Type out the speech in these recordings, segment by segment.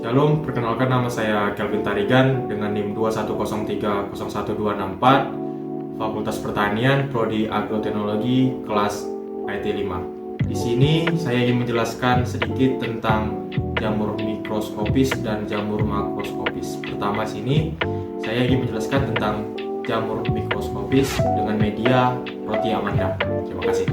Shalom, perkenalkan nama saya Kelvin Tarigan dengan NIM 210301264, Fakultas Pertanian, Prodi Agroteknologi, kelas IT 5. Di sini saya ingin menjelaskan sedikit tentang jamur mikroskopis dan jamur makroskopis. Pertama sini saya ingin menjelaskan tentang jamur mikroskopis dengan media roti Amanda. Terima kasih.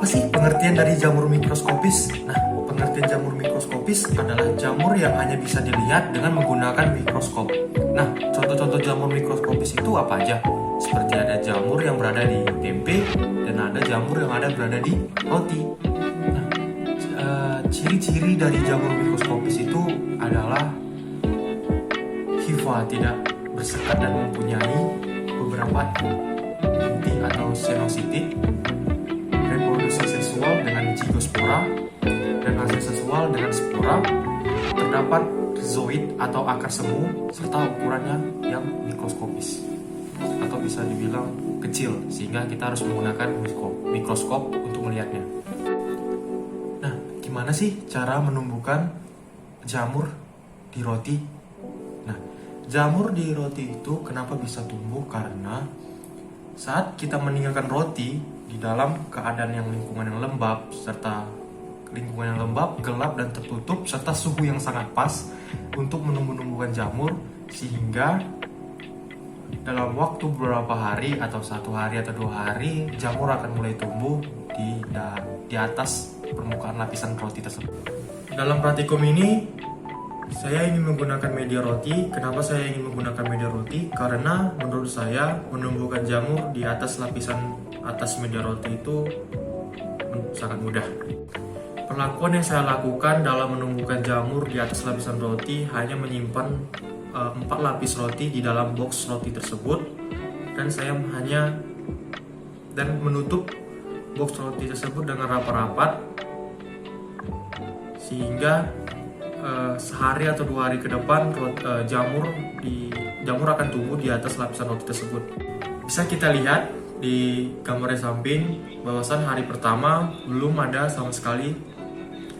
Apa sih pengertian dari jamur mikroskopis? Nah, pengertian jamur mikroskopis adalah jamur yang hanya bisa dilihat dengan menggunakan mikroskop. Nah, contoh-contoh jamur mikroskopis itu apa aja? Seperti ada jamur yang berada di tempe dan ada jamur yang berada di roti. Nah, ciri-ciri dari jamur mikroskopis itu adalah hifa tidak bersekat dan mempunyai beberapa inti atau senositit, reproduksi seksual dengan zigospora dan hasil seksual dengan spora, terdapat rhizoid atau akar semu, serta ukurannya yang mikroskopis atau bisa dibilang kecil, sehingga kita harus menggunakan mikroskop untuk melihatnya. Nah, gimana sih cara menumbuhkan jamur di roti? Nah, jamur di roti itu kenapa bisa tumbuh? Karena saat kita meninggalkan roti di dalam keadaan yang lingkungan yang lembab, serta lingkungan yang lembab, gelap dan tertutup, serta suhu yang sangat pas untuk menumbuhkan jamur, sehingga dalam waktu beberapa hari atau 1 hari atau 2 hari jamur akan mulai tumbuh di atas permukaan lapisan roti tersebut. Dalam praktikum ini saya ingin menggunakan media roti. Kenapa saya ingin menggunakan media roti? Karena menurut saya menumbuhkan jamur di atas lapisan atas media roti itu sangat mudah. Perlakuan yang saya lakukan dalam menumbuhkan jamur di atas lapisan roti hanya menyimpan 4 lapis roti di dalam box roti tersebut, dan saya hanya menutup box roti tersebut dengan rapat-rapat, sehingga sehari atau 2 hari ke depan jamur akan tumbuh di atas lapisan roti tersebut. Bisa kita lihat di gambar yang samping bahwasan hari pertama belum ada sama sekali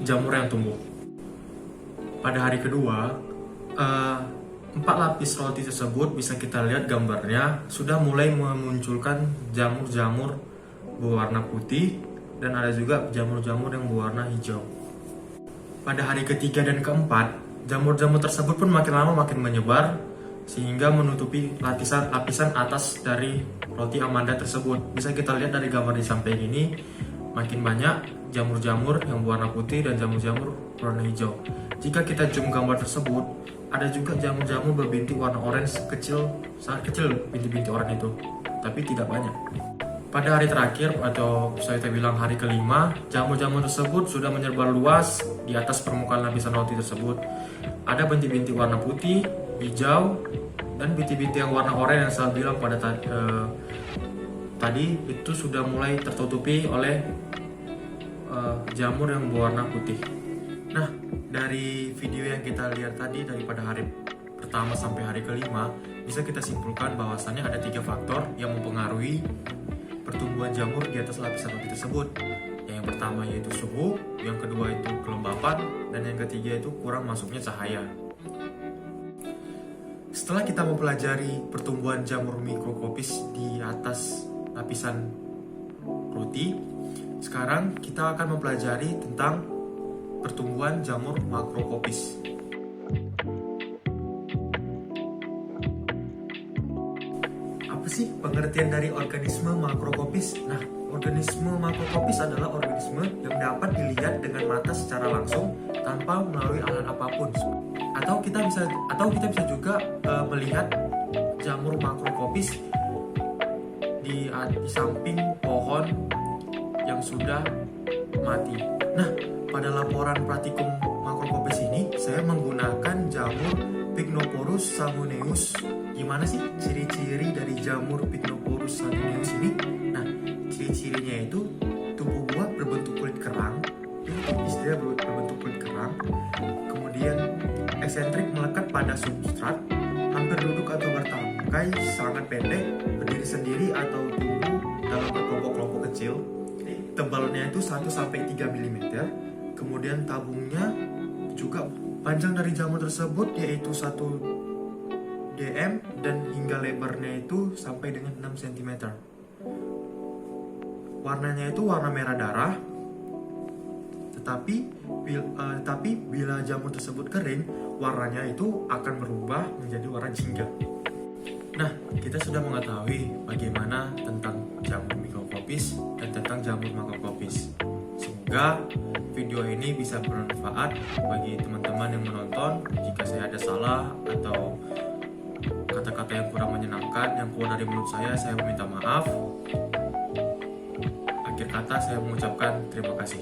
jamur yang tumbuh. Pada hari kedua 4 lapis roti tersebut bisa kita lihat gambarnya sudah mulai memunculkan jamur-jamur berwarna putih, dan ada juga jamur-jamur yang berwarna hijau. Pada hari ketiga dan keempat, jamur-jamur tersebut pun makin lama makin menyebar, sehingga menutupi lapisan atas dari roti Amanda tersebut. Bisa kita lihat dari gambar di samping ini, makin banyak jamur-jamur yang berwarna putih dan jamur-jamur berwarna hijau. Jika kita zoom gambar tersebut, ada juga jamur-jamur berbintik warna orange kecil, sangat kecil bintik-bintik oranye itu, tapi tidak banyak. Pada hari terakhir atau bisa kita bilang hari kelima, jamur-jamur tersebut sudah menyebar luas di atas permukaan lapisan roti tersebut. Ada bintik-bintik warna putih, hijau, dan bintik-bintik yang warna oranye yang saya bilang pada tadi itu sudah mulai tertutupi oleh jamur yang berwarna putih. Nah, dari video yang kita lihat tadi, daripada hari pertama sampai hari kelima, bisa kita simpulkan bahwasannya ada 3 faktor yang mempengaruhi pertumbuhan jamur di atas lapisan roti tersebut. Yang pertama yaitu suhu, yang kedua itu kelembapan, dan yang ketiga itu kurang masuknya cahaya. Setelah kita mempelajari pertumbuhan jamur mikroskopis di atas lapisan roti, sekarang kita akan mempelajari tentang pertumbuhan jamur makroskopis. Apa sih pengertian dari organisme makroskopis? Nah, organisme makroskopis adalah organisme yang dapat dilihat dengan mata secara langsung tanpa melalui alat apapun. Atau kita bisa juga melihat jamur makroskopis di samping pohon yang sudah mati. Nah, pada laporan praktikum makroskopis ini saya menggunakan jamur Pycnoporus sanguineus. Gimana sih ciri-ciri dari jamur Pycnoporus sanguineus ini? Nah, ciri-cirinya itu tubuh buah berbentuk kulit kerang, ini tipis dia berbentuk kulit kerang, kemudian eksentrik melekat pada substrat, hampir duduk atau bertangkai, sangat pendek, berdiri sendiri atau tumbuh dalam kelompok-kelompok kecil, tebalnya itu 1-3 mm. Kemudian tabungnya juga panjang dari jamur tersebut yaitu 1 dm dan hingga lebarnya itu sampai dengan 6 cm. Warnanya itu warna merah darah. Tetapi bila jamur tersebut kering, warnanya itu akan berubah menjadi warna jingga. Nah, kita sudah mengetahui bagaimana tentang jamur mikrokopis dan tentang jamur makrokopis. Semoga video ini bisa bermanfaat bagi teman-teman yang menonton. Jika saya ada salah atau kata-kata yang kurang menyenangkan yang keluar dari mulut saya meminta maaf. Akhir kata saya mengucapkan terima kasih.